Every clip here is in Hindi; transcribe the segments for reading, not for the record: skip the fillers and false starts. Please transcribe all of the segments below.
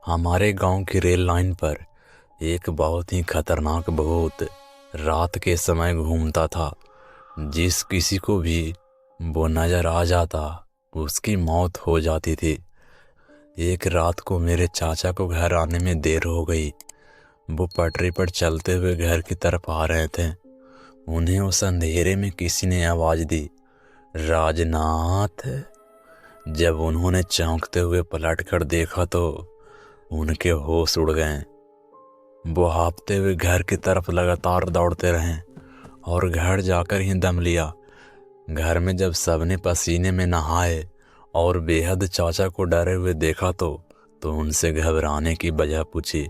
हमारे गांव की रेल लाइन पर एक बहुत ही खतरनाक भूत रात के समय घूमता था। जिस किसी को भी वो नजर आ जाता उसकी मौत हो जाती थी। एक रात को मेरे चाचा को घर आने में देर हो गई। वो पटरी पर चलते हुए घर की तरफ आ रहे थे। उन्हें उस अंधेरे में किसी ने आवाज दी, राजनाथ। जब उन्होंने चौंकते हुए पलट कर देखा तो उनके होश उड़ गए। वो हाँफते हुए घर की तरफ लगातार दौड़ते रहे और घर जाकर ही दम लिया। घर में जब सबने पसीने में नहाए और बेहद चाचा को डरे हुए देखा तो उनसे घबराने की वजह पूछी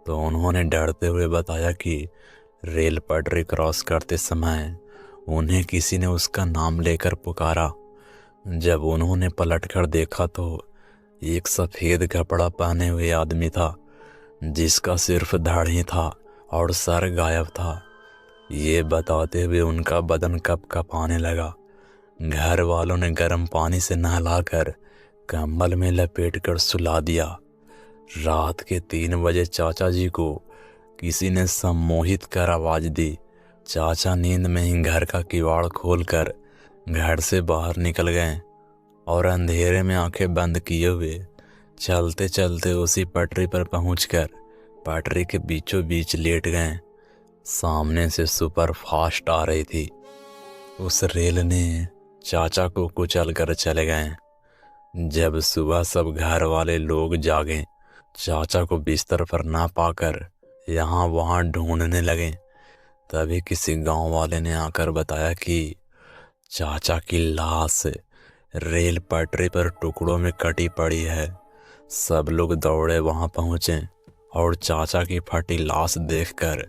तो उन्होंने डरते हुए बताया कि रेल पटरी क्रॉस करते समय उन्हें किसी ने उसका नाम लेकर पुकारा। जब उन्होंने पलटकर देखा तो एक सफ़ेद कपड़ा पहने हुए आदमी था जिसका सिर्फ दाढ़ ही था और सर गायब था। ये बताते हुए उनका बदन कँपाने लगा। घर वालों ने गर्म पानी से नहलाकर कंबल में लपेट कर सुला दिया। रात के 3 बजे चाचा जी को किसी ने सम्मोहित कर आवाज दी। चाचा नींद में ही घर का किवाड़ खोलकर घर से बाहर निकल गए और अंधेरे में आंखें बंद किए हुए चलते चलते उसी पटरी पर पहुंचकर पटरी के बीचों बीच लेट गए। सामने से सुपर फास्ट आ रही थी। उस रेल ने चाचा को कुचल कर चले गए। जब सुबह सब घर वाले लोग जागे, चाचा को बिस्तर पर ना पाकर यहाँ वहाँ ढूंढने लगे, तभी किसी गांव वाले ने आकर बताया कि चाचा की लाश रेल पटरी पर टुकड़ों में कटी पड़ी है। सब लोग दौड़े वहां पहुंचे और चाचा की फटी लाश देखकर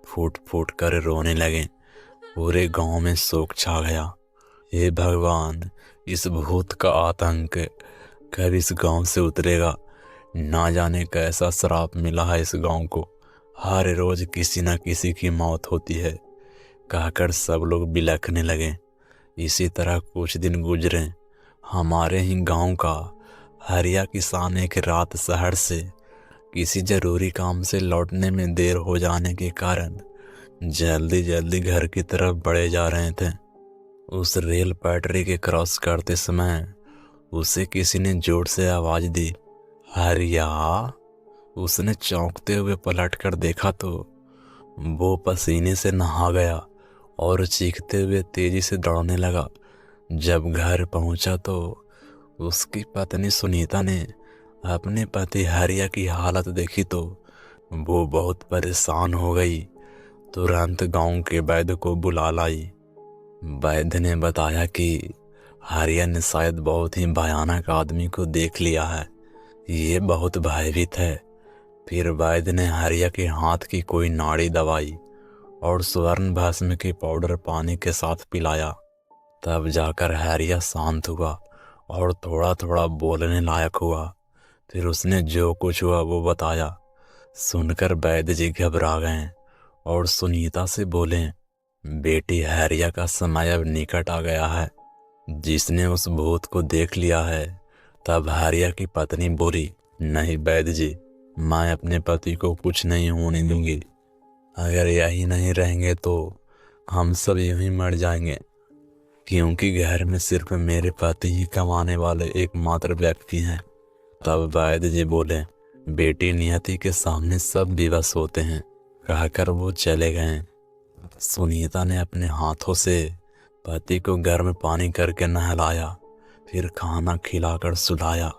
फूट फूट कर रोने लगे। पूरे गांव में शोक छा गया। हे भगवान, इस भूत का आतंक कब इस गांव से उतरेगा। ना जाने कैसा श्राप मिला है इस गांव को। हर रोज किसी न किसी की मौत होती है, कहकर सब लोग बिलखने लगे। इसी तरह कुछ दिन गुजरे। हमारे ही गांव का हरिया किसान एक रात शहर से किसी जरूरी काम से लौटने में देर हो जाने के कारण जल्दी जल्दी घर की तरफ बढ़े जा रहे थे। उस रेल पटरी के क्रॉस करते समय उसे किसी ने जोर से आवाज दी, हरिया। उसने चौंकते हुए पलट कर देखा तो वो पसीने से नहा गया और चीखते हुए तेजी से दौड़ने लगा। जब घर पहुंचा तो उसकी पत्नी सुनीता ने अपने पति हरिया की हालत देखी तो वो बहुत परेशान हो गई। तुरंत गांव के वैद्य को बुला लाई। वैद्य ने बताया कि हरिया ने शायद बहुत ही भयानक आदमी को देख लिया है। ये बहुत भयभीत है। फिर वैद्य ने हरिया के हाथ की कोई नाड़ी दवाई और स्वर्ण भस्म के पाउडर पानी के साथ पिलाया। तब जाकर हरिया शांत हुआ और थोड़ा थोड़ा बोलने लायक हुआ। फिर उसने जो कुछ हुआ वो बताया। सुनकर वैद्य जी घबरा गए और सुनीता से बोले, बेटी, हरिया का समय अब निकट आ गया है। जिसने उस भूत को देख लिया है। तब हरिया की पत्नी बोली, नहीं वैद्य जी, मैं अपने पति को कुछ नहीं होने दूंगी। अगर यही नहीं रहेंगे तो हम सब यूं ही मर जाएंगे, क्योंकि घर में सिर्फ मेरे पति ही कमाने वाले एकमात्र व्यक्ति हैं। तब वैद्य जी बोले, बेटी, नियति के सामने सब विवश होते हैं, कहकर वो चले गए। सुनीता ने अपने हाथों से पति को गर्म पानी करके नहलाया, फिर खाना खिलाकर सुलाया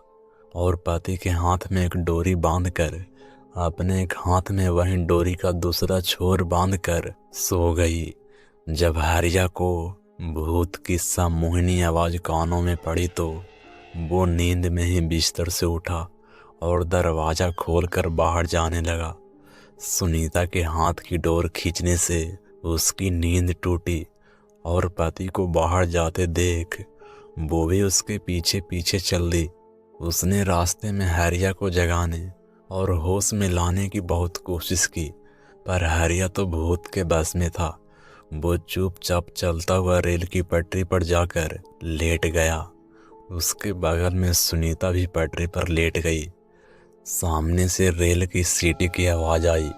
और पति के हाथ में एक डोरी बांधकर अपने एक हाथ में वही डोरी का दूसरा छोर बांधकर सो गई। जब हरिया को भूत की सम्मोहिनी आवाज कानों में पड़ी तो वो नींद में ही बिस्तर से उठा और दरवाजा खोलकर बाहर जाने लगा। सुनीता के हाथ की डोर खींचने से उसकी नींद टूटी और पति को बाहर जाते देख वो भी उसके पीछे पीछे चल दी। उसने रास्ते में हरिया को जगाने और होश में लाने की बहुत कोशिश की, पर हरिया तो भूत के बस में था। वो चुपचाप चलता हुआ रेल की पटरी पर जाकर लेट गया। उसके बगल में सुनीता भी पटरी पर लेट गई। सामने से रेल की सीटी की आवाज आई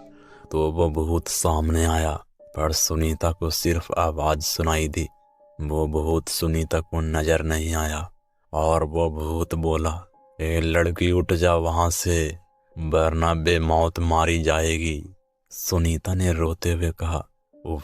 तो वो भूत सामने आया, पर सुनीता को सिर्फ आवाज सुनाई दी। वो भूत सुनीता को नजर नहीं आया और वो भूत बोला, ए लड़की उठ जा वहां से, वरना बेमौत मारी जाएगी। सुनीता ने रोते हुए कहा,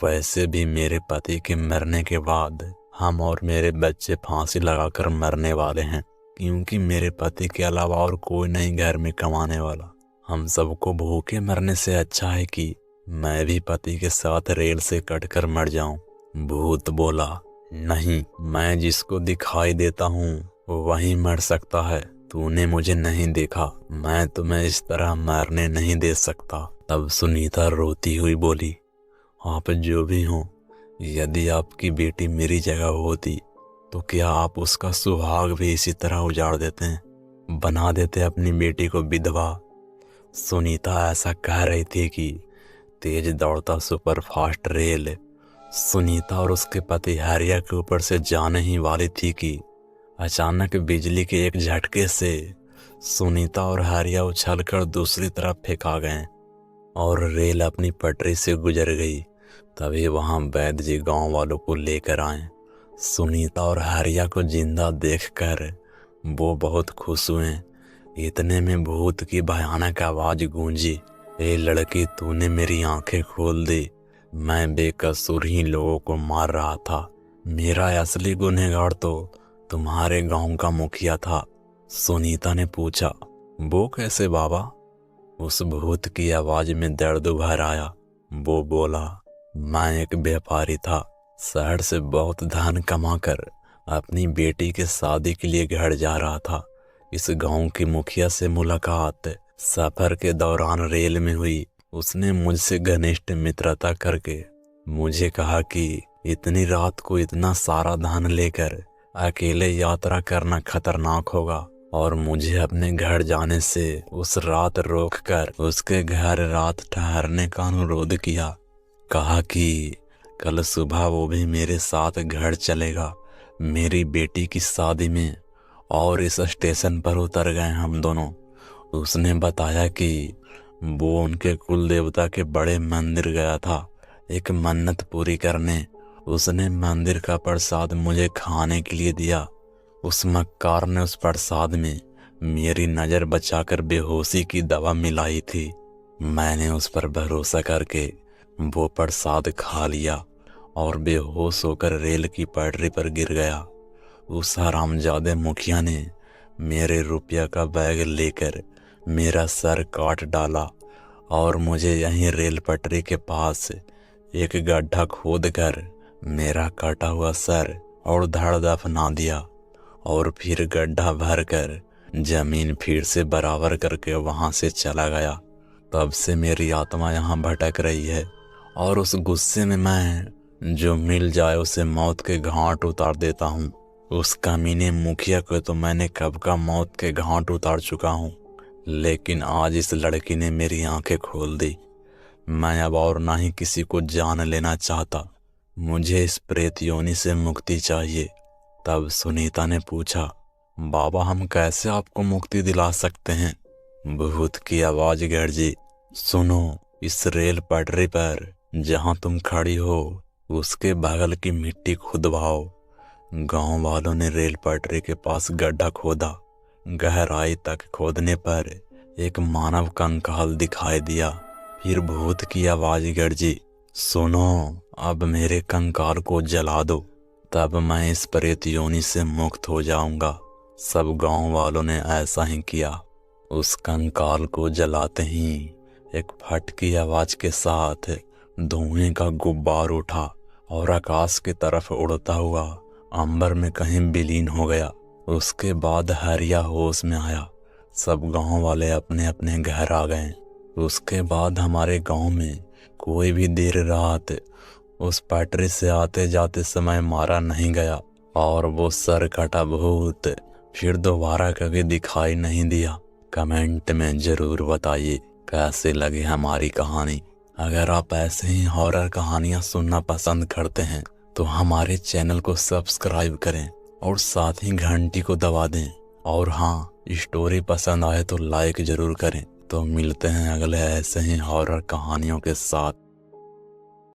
वैसे भी मेरे पति के मरने के बाद हम और मेरे बच्चे फांसी लगाकर मरने वाले हैं, क्योंकि मेरे पति के अलावा और कोई नहीं घर में कमाने वाला। हम सबको भूखे मरने से अच्छा है कि मैं भी पति के साथ रेल से कटकर मर जाऊं। भूत बोला, नहीं, मैं जिसको दिखाई देता हूँ वही मर सकता है। तूने मुझे नहीं देखा, मैं तुम्हें इस तरह मरने नहीं दे सकता। तब सुनीता रोती हुई बोली, आप जो भी हो, यदि आपकी बेटी मेरी जगह होती तो क्या आप उसका सुहाग भी इसी तरह उजाड़ देते हैं, बना देते अपनी बेटी को विधवा। सुनीता ऐसा कह रही थी कि तेज दौड़ता सुपरफास्ट रेल सुनीता और उसके पति हरिया के ऊपर से जाने ही वाली थी कि अचानक बिजली के एक झटके से सुनीता और हरिया उछलकर दूसरी तरफ फेंका गए और रेल अपनी पटरी से गुजर गई। तभी वहां वैद्य जी गांव वालों को लेकर आए। सुनीता और हरिया को जिंदा देखकर वो बहुत खुश हुए। इतने में भूत की भयानक आवाज गूंजी, ए लड़की, तूने मेरी आंखें खोल दी। मैं बेकसूर ही लोगों को मार रहा था। मेरा असली गुनहगार तो तुम्हारे गांव का मुखिया था। सुनीता ने पूछा, वो कैसे बाबा? उस भूत की आवाज में दर्द उभर आया। वो बोला, मैं एक व्यापारी था, शहर से बहुत धन कमाकर अपनी बेटी के शादी के लिए घर जा रहा था। इस गांव की मुखिया से मुलाकात सफर के दौरान रेल में हुई। उसने मुझसे घनिष्ठ मित्रता करके मुझे कहा कि इतनी रात को इतना सारा धन लेकर अकेले यात्रा करना खतरनाक होगा और मुझे अपने घर जाने से उस रात रोककर उसके घर रात ठहरने का अनुरोध किया। कहा कि कल सुबह वो भी मेरे साथ घर चलेगा मेरी बेटी की शादी में। और इस स्टेशन पर उतर गए हम दोनों। उसने बताया कि वो उनके कुल देवता के बड़े मंदिर गया था एक मन्नत पूरी करने। उसने मंदिर का प्रसाद मुझे खाने के लिए दिया। उस मक्कार ने उस प्रसाद में मेरी नज़र बचाकर बेहोशी की दवा मिलाई थी। मैंने उस पर भरोसा करके वो प्रसाद खा लिया और बेहोश होकर रेल की पटरी पर गिर गया। उस हरामजादे मुखिया ने मेरे रुपया का बैग लेकर मेरा सर काट डाला और मुझे यहीं रेल पटरी के पास एक गड्ढा खोदकर मेरा कटा हुआ सर और धड़ दफना दिया और फिर गड्ढा भरकर जमीन फिर से बराबर करके वहां से चला गया। तब से मेरी आत्मा यहाँ भटक रही है और उस गुस्से में मैं जो मिल जाए उसे मौत के घाट उतार देता हूँ। उस कमीने मुखिया को तो मैंने कब का मौत के घाट उतार चुका हूँ, लेकिन आज इस लड़की ने मेरी आंखें खोल दी। मैं अब और ना ही किसी को जान लेना चाहता। मुझे इस प्रेत योनि से मुक्ति चाहिए। तब सुनीता ने पूछा, बाबा, हम कैसे आपको मुक्ति दिला सकते हैं? भूत की आवाज गरजी, सुनो, इस रेल पटरी पर जहां तुम खड़ी हो उसके बगल की मिट्टी खुदवाओ। गांव वालों ने रेल पटरी के पास गड्ढा खोदा। गहराई तक खोदने पर एक मानव कंकाल दिखाई दिया। फिर भूत की आवाज गरजी, सुनो, अब मेरे कंकाल को जला दो, तब मैं इस प्रेत योनि से मुक्त हो जाऊंगा। सब गांव वालों ने ऐसा ही किया। उस कंकाल को जलाते ही एक फट की आवाज के साथ धुएं का गुब्बार उठा और आकाश की तरफ उड़ता हुआ अंबर में कहीं विलीन हो गया। उसके बाद हरिया होश में आया। सब गांव वाले अपने अपने घर आ गए। उसके बाद हमारे गांव में कोई भी देर रात उस पटरी से आते जाते समय मारा नहीं गया और वो सर कटा भूत फिर दोबारा कभी दिखाई नहीं दिया। कमेंट में जरूर बताइए कैसे लगी हमारी कहानी। अगर आप ऐसे ही हॉरर कहानियां सुनना पसंद करते हैं तो हमारे चैनल को सब्सक्राइब करें और साथ ही घंटी को दबा दें। और हाँ, स्टोरी पसंद आए तो लाइक जरूर करें। तो मिलते हैं अगले ऐसे ही हॉरर कहानियों के साथ।